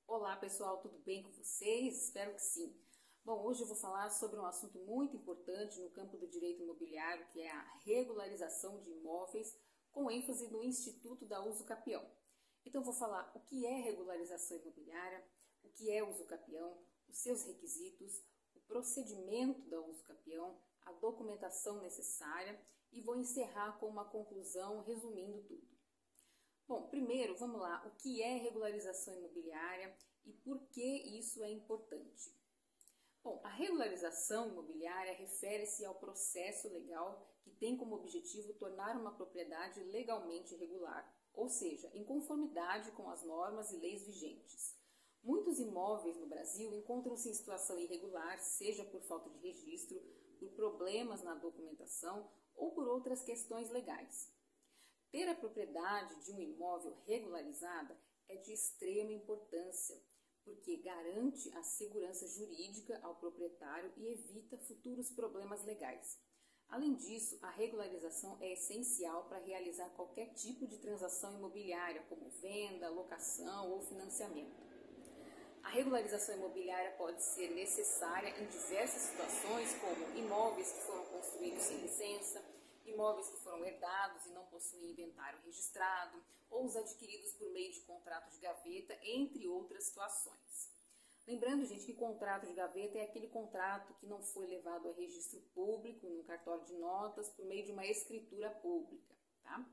Olá pessoal, tudo bem com vocês? Espero que sim. Bom, hoje eu vou falar sobre um assunto muito importante no campo do direito imobiliário, que é a regularização de imóveis, com ênfase no Instituto da Usucapião. Então, eu vou falar o que é regularização imobiliária, o que é usucapião, os seus requisitos, o procedimento da usucapião, a documentação necessária e vou encerrar com uma conclusão resumindo tudo. Bom, primeiro, vamos lá, o que é regularização imobiliária e por que isso é importante? Bom, a regularização imobiliária refere-se ao processo legal que tem como objetivo tornar uma propriedade legalmente regular, ou seja, em conformidade com as normas e leis vigentes. Muitos imóveis no Brasil encontram-se em situação irregular, seja por falta de registro, por problemas na documentação ou por outras questões legais. Ter a propriedade de um imóvel regularizada é de extrema importância, porque garante a segurança jurídica ao proprietário e evita futuros problemas legais. Além disso, a regularização é essencial para realizar qualquer tipo de transação imobiliária, como venda, locação ou financiamento. A regularização imobiliária pode ser necessária em diversas situações, como imóveis que foram construídos sem licença, imóveis que foram herdados e não possuem inventário registrado, ou os adquiridos por meio de contrato de gaveta, entre outras situações. Lembrando, gente, que contrato de gaveta é aquele contrato que não foi levado a registro público, no cartório de notas, por meio de uma escritura pública, tá?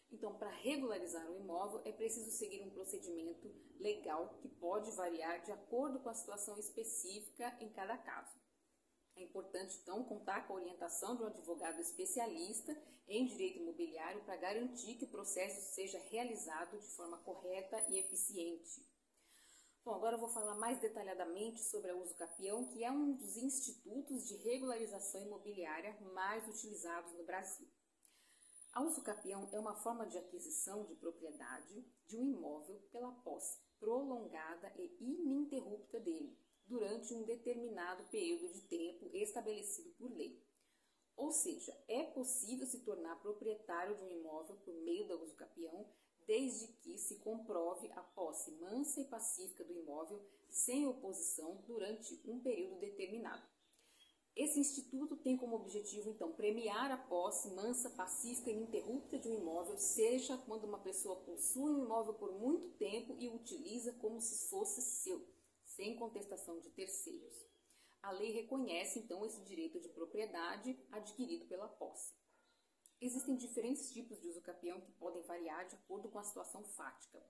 Então, para regularizar o imóvel, é preciso seguir um procedimento legal que pode variar de acordo com a situação específica em cada caso. É importante, então, contar com a orientação de um advogado especialista em direito imobiliário para garantir que o processo seja realizado de forma correta e eficiente. Bom, agora eu vou falar mais detalhadamente sobre a usucapião, que é um dos institutos de regularização imobiliária mais utilizados no Brasil. A usucapião é uma forma de aquisição de propriedade de um imóvel pela posse prolongada e ininterrupta dele, durante um determinado período de tempo estabelecido por lei. Ou seja, é possível se tornar proprietário de um imóvel por meio da usucapião, desde que se comprove a posse mansa e pacífica do imóvel sem oposição durante um período determinado. Esse instituto tem como objetivo, então, premiar a posse mansa, pacífica e ininterrupta de um imóvel, seja quando uma pessoa possui um imóvel por muito tempo e o utiliza como se fosse seu, sem contestação de terceiros. A lei reconhece, então, esse direito de propriedade adquirido pela posse. Existem diferentes tipos de usucapião que podem variar de acordo com a situação fática.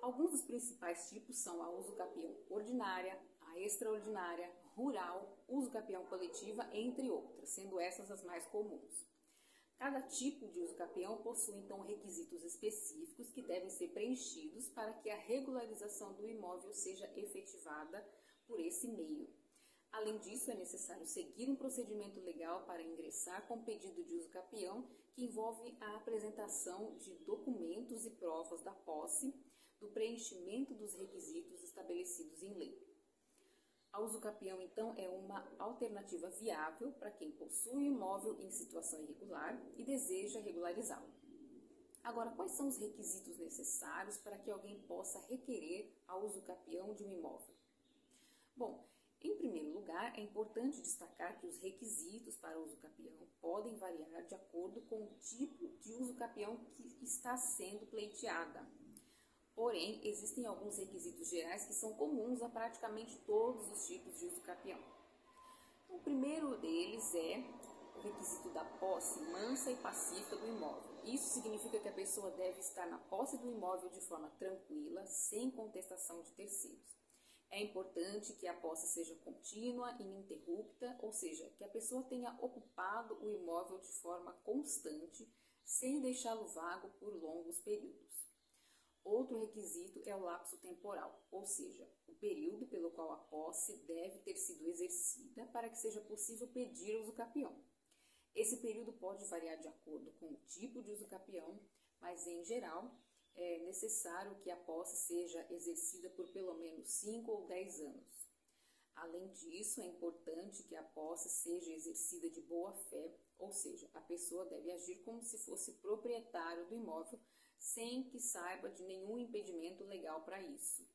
Alguns dos principais tipos são a usucapião ordinária, a extraordinária, rural, usucapião coletiva, entre outras, sendo essas as mais comuns. Cada tipo de usucapião possui, então, requisitos específicos que devem ser preenchidos para que a regularização do imóvel seja efetivada por esse meio. Além disso, é necessário seguir um procedimento legal para ingressar com pedido de usucapião, que envolve a apresentação de documentos e provas da posse, do preenchimento dos requisitos estabelecidos em lei. A usucapião, então, é uma alternativa viável para quem possui um imóvel em situação irregular e deseja regularizá-lo. Agora, quais são os requisitos necessários para que alguém possa requerer a usucapião de um imóvel? Bom, em primeiro lugar, é importante destacar que os requisitos para o usucapião podem variar de acordo com o tipo de usucapião que está sendo pleiteada. Porém, existem alguns requisitos gerais que são comuns a praticamente todos os tipos de usucapião. O primeiro deles é o requisito da posse mansa e pacífica do imóvel. Isso significa que a pessoa deve estar na posse do imóvel de forma tranquila, sem contestação de terceiros. É importante que a posse seja contínua e ininterrupta, ou seja, que a pessoa tenha ocupado o imóvel de forma constante, sem deixá-lo vago por longos períodos. Outro requisito é o lapso temporal, ou seja, o período pelo qual a posse deve ter sido exercida para que seja possível pedir o usucapião. Esse período pode variar de acordo com o tipo de usucapião, mas em geral é necessário que a posse seja exercida por pelo menos 5 ou 10 anos. Além disso, é importante que a posse seja exercida de boa fé, ou seja, a pessoa deve agir como se fosse proprietário do imóvel, sem que saiba de nenhum impedimento legal para isso.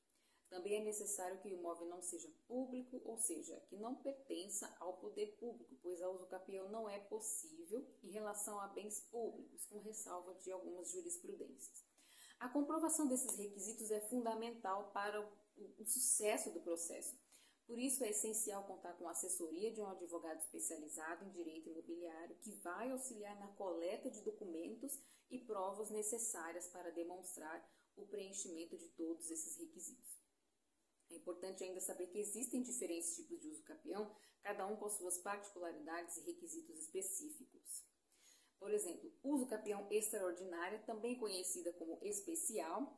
Também é necessário que o imóvel não seja público, ou seja, que não pertença ao poder público, pois a usucapião não é possível em relação a bens públicos, com ressalva de algumas jurisprudências. A comprovação desses requisitos é fundamental para o sucesso do processo. Por isso, é essencial contar com a assessoria de um advogado especializado em direito imobiliário que vai auxiliar na coleta de documentos e provas necessárias para demonstrar o preenchimento de todos esses requisitos. É importante ainda saber que existem diferentes tipos de usucapião, cada um com suas particularidades e requisitos específicos. Por exemplo, usucapião extraordinária, também conhecida como especial,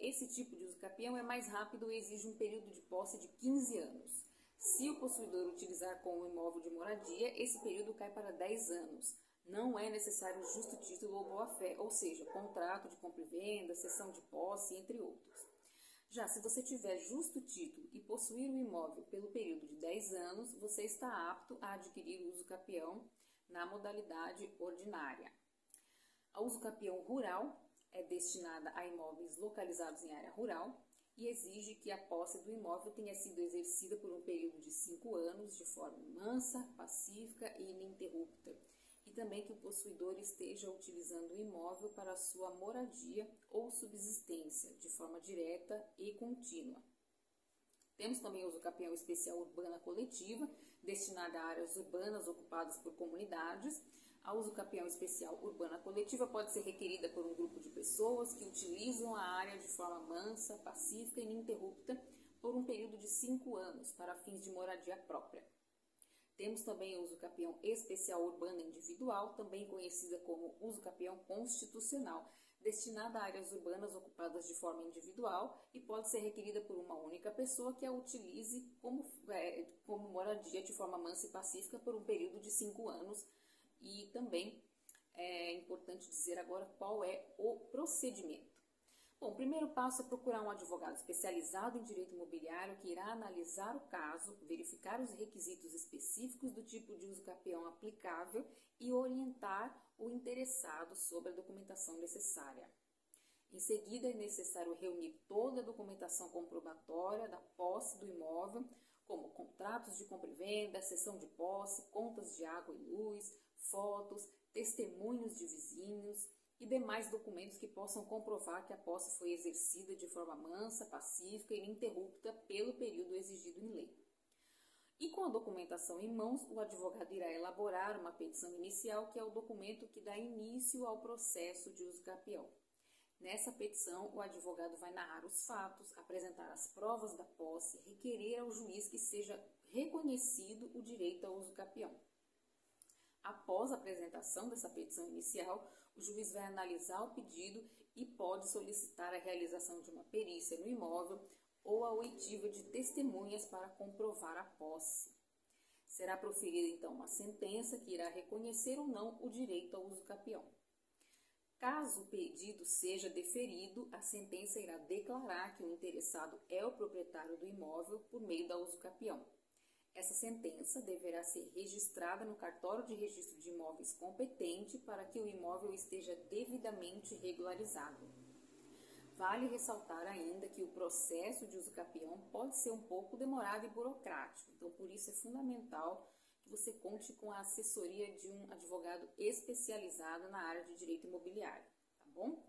esse tipo de usucapião é mais rápido e exige um período de posse de 15 anos. Se o possuidor utilizar como imóvel de moradia, esse período cai para 10 anos. Não é necessário justo título ou boa-fé, ou seja, contrato de compra e venda, cessão de posse, entre outros. Já se você tiver justo título e possuir o imóvel pelo período de 10 anos, você está apto a adquirir o usucapião na modalidade ordinária. A usucapião rural é destinada a imóveis localizados em área rural e exige que a posse do imóvel tenha sido exercida por um período de 5 anos de forma mansa, pacífica e ininterrupta, e também que o possuidor esteja utilizando o imóvel para sua moradia ou subsistência de forma direta e contínua. Temos também o usucapião especial urbana coletiva, destinada a áreas urbanas ocupadas por comunidades. A usucapião especial urbana coletiva pode ser requerida por um grupo de pessoas que utilizam a área de forma mansa, pacífica e ininterrupta por um período de 5 anos para fins de moradia própria. Temos também o usucapião especial urbana individual, também conhecida como usucapião constitucional, destinada a áreas urbanas ocupadas de forma individual e pode ser requerida por uma única pessoa que a utilize como moradia de forma mansa e pacífica por um período de 5 anos. E também é importante dizer agora qual é o procedimento. Bom, o primeiro passo é procurar um advogado especializado em direito imobiliário que irá analisar o caso, verificar os requisitos específicos do tipo de usucapião aplicável e orientar o interessado sobre a documentação necessária. Em seguida, é necessário reunir toda a documentação comprobatória da posse do imóvel, como contratos de compra e venda, cessão de posse, contas de água e luz, fotos, testemunhos de vizinhos e demais documentos que possam comprovar que a posse foi exercida de forma mansa, pacífica e ininterrupta pelo período exigido em lei. E com a documentação em mãos, o advogado irá elaborar uma petição inicial, que é o documento que dá início ao processo de usucapião. Nessa petição, o advogado vai narrar os fatos, apresentar as provas da posse, requerer ao juiz que seja reconhecido o direito ao usucapião. Após a apresentação dessa petição inicial, o juiz vai analisar o pedido e pode solicitar a realização de uma perícia no imóvel ou a oitiva de testemunhas para comprovar a posse. Será proferida, então, uma sentença que irá reconhecer ou não o direito ao usucapião. Caso o pedido seja deferido, a sentença irá declarar que o interessado é o proprietário do imóvel por meio da usucapião. Essa sentença deverá ser registrada no cartório de registro de imóveis competente para que o imóvel esteja devidamente regularizado. Vale ressaltar ainda que o processo de usucapião pode ser um pouco demorado e burocrático, então por isso é fundamental que você conte com a assessoria de um advogado especializado na área de direito imobiliário, tá bom?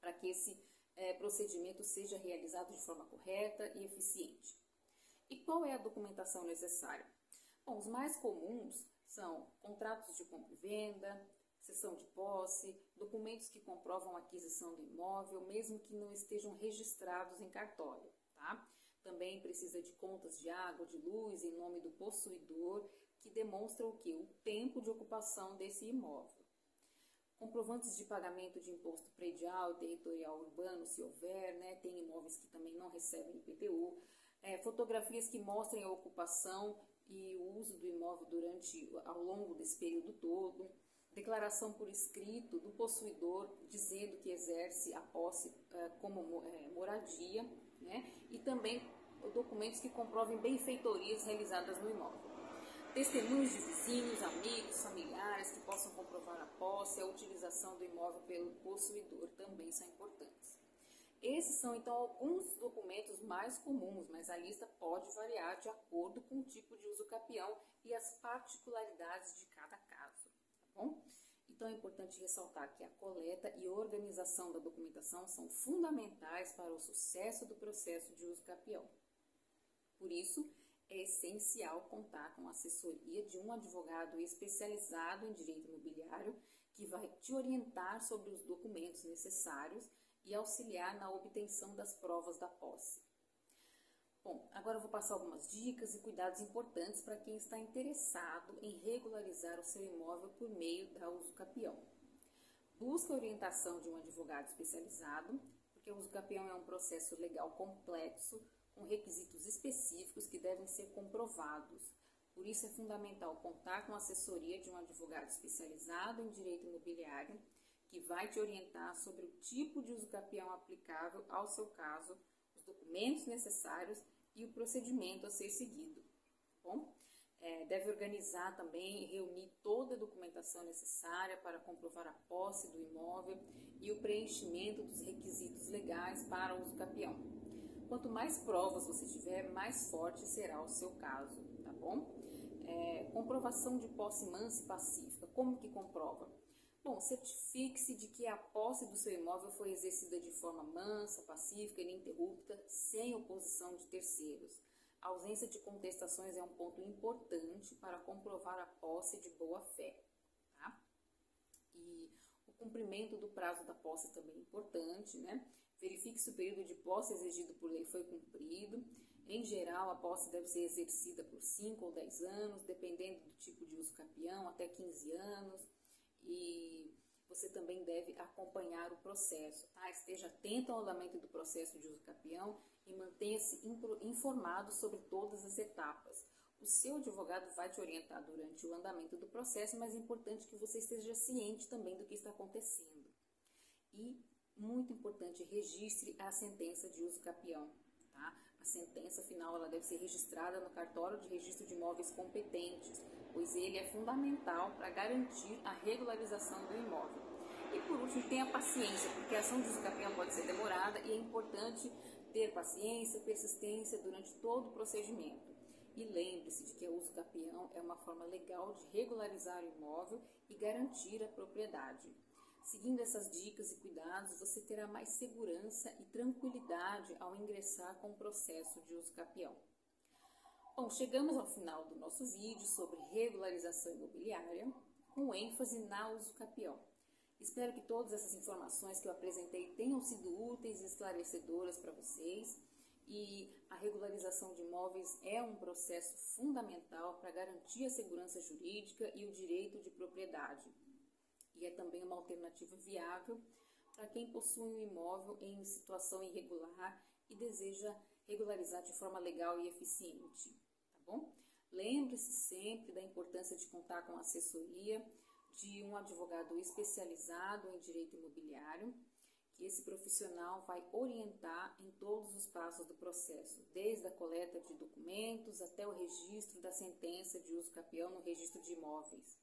Para que esse procedimento seja realizado de forma correta e eficiente. E qual é a documentação necessária? Bom, os mais comuns são contratos de compra e venda, cessão de posse, documentos que comprovam a aquisição do imóvel, mesmo que não estejam registrados em cartório, tá? Também precisa de contas de água, de luz em nome do possuidor, que demonstram o quê? O tempo de ocupação desse imóvel. Comprovantes de pagamento de imposto predial e territorial urbano, se houver, né? Tem imóveis que também não recebem IPTU. Fotografias que mostrem a ocupação e o uso do imóvel ao longo desse período todo. Declaração por escrito do possuidor dizendo que exerce a posse como moradia, né? E também documentos que comprovem benfeitorias realizadas no imóvel. Testemunhos de vizinhos, amigos, familiares que possam comprovar a posse e a utilização do imóvel pelo possuidor também são importantes. Esses são, então, alguns documentos mais comuns, mas a lista pode variar de acordo com o tipo de uso capião e as particularidades de cada caso, tá bom? Então, é importante ressaltar que a coleta e organização da documentação são fundamentais para o sucesso do processo de uso capião. Por isso, é essencial contar com a assessoria de um advogado especializado em direito imobiliário que vai te orientar sobre os documentos necessários e auxiliar na obtenção das provas da posse. Bom, agora eu vou passar algumas dicas e cuidados importantes para quem está interessado em regularizar o seu imóvel por meio da uso capião. Busque a orientação de um advogado especializado, porque o uso capião é um processo legal complexo, com requisitos específicos que devem ser comprovados. Por isso é fundamental contar com a assessoria de um advogado especializado em direito imobiliário, que vai te orientar sobre o tipo de uso capião aplicável ao seu caso, os documentos necessários e o procedimento a ser seguido. Bom, deve organizar também e reunir toda a documentação necessária para comprovar a posse do imóvel e o preenchimento dos requisitos legais para o uso capião. Quanto mais provas você tiver, mais forte será o seu caso, tá bom? Comprovação de posse mansa e pacífica. Como que comprova? Bom, certifique-se de que a posse do seu imóvel foi exercida de forma mansa, pacífica e ininterrupta, sem oposição de terceiros. A ausência de contestações é um ponto importante para comprovar a posse de boa fé, tá? E o cumprimento do prazo da posse também é importante, né? Verifique se o período de posse exigido por lei foi cumprido. Em geral, a posse deve ser exercida por 5 ou 10 anos, dependendo do tipo de uso capião, até 15 anos. E você também deve acompanhar o processo, tá? Esteja atento ao andamento do processo de uso capião e mantenha-se informado sobre todas as etapas. O seu advogado vai te orientar durante o andamento do processo, mas é importante que você esteja ciente também do que está acontecendo. E, muito importante, registre a sentença de uso capião, tá? A sentença final ela deve ser registrada no cartório de registro de imóveis competentes, pois ele é fundamental para garantir a regularização do imóvel. E por último, tenha paciência, porque a ação de uso capião pode ser demorada e é importante ter paciência, persistência durante todo o procedimento. E lembre-se de que o uso capião é uma forma legal de regularizar o imóvel e garantir a propriedade. Seguindo essas dicas e cuidados, você terá mais segurança e tranquilidade ao ingressar com o processo de uso capião. Bom, chegamos ao final do nosso vídeo sobre regularização imobiliária, com ênfase na uso capião. Espero que todas essas informações que eu apresentei tenham sido úteis e esclarecedoras para vocês. E a regularização de imóveis é um processo fundamental para garantir a segurança jurídica e o direito de propriedade. E é também uma alternativa viável para quem possui um imóvel em situação irregular e deseja regularizar de forma legal e eficiente, tá bom? Lembre-se sempre da importância de contar com a assessoria de um advogado especializado em direito imobiliário, que esse profissional vai orientar em todos os passos do processo, desde a coleta de documentos até o registro da sentença de uso capião no registro de imóveis.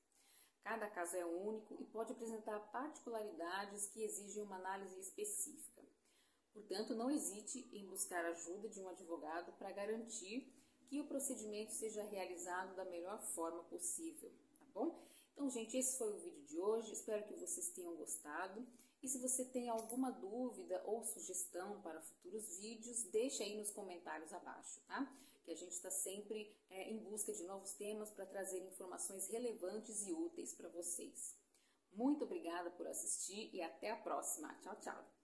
Cada caso é único e pode apresentar particularidades que exigem uma análise específica. Portanto, não hesite em buscar a ajuda de um advogado para garantir que o procedimento seja realizado da melhor forma possível, tá bom? Então, gente, esse foi o vídeo de hoje. Espero que vocês tenham gostado. E se você tem alguma dúvida ou sugestão para futuros vídeos, deixe aí nos comentários abaixo, tá? Que a gente está sempre em busca de novos temas para trazer informações relevantes e úteis para vocês. Muito obrigada por assistir e até a próxima. Tchau, tchau!